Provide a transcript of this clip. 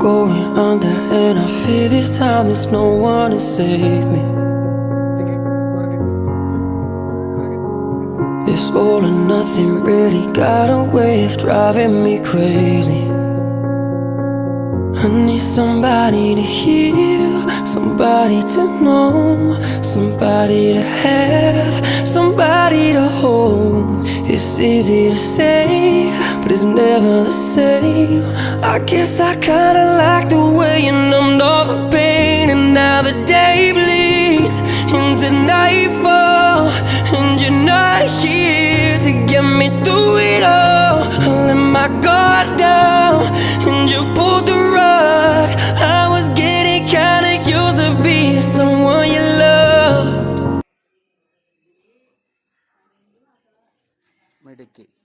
going under, and I fear this time there's no one to save me. This all or nothing really got a way of driving me crazy. I need somebody to heal, somebody to know, somebody to have, somebody to hold. It's easy to say, but it's never the same. I guess I kinda like the way you numbed all the pain, and now the day bleeds into nightfall, and you're not here to get me through it all. I let my guard down, and you pulled the rug. I was getting kinda used to being someone you loved. Medicaid.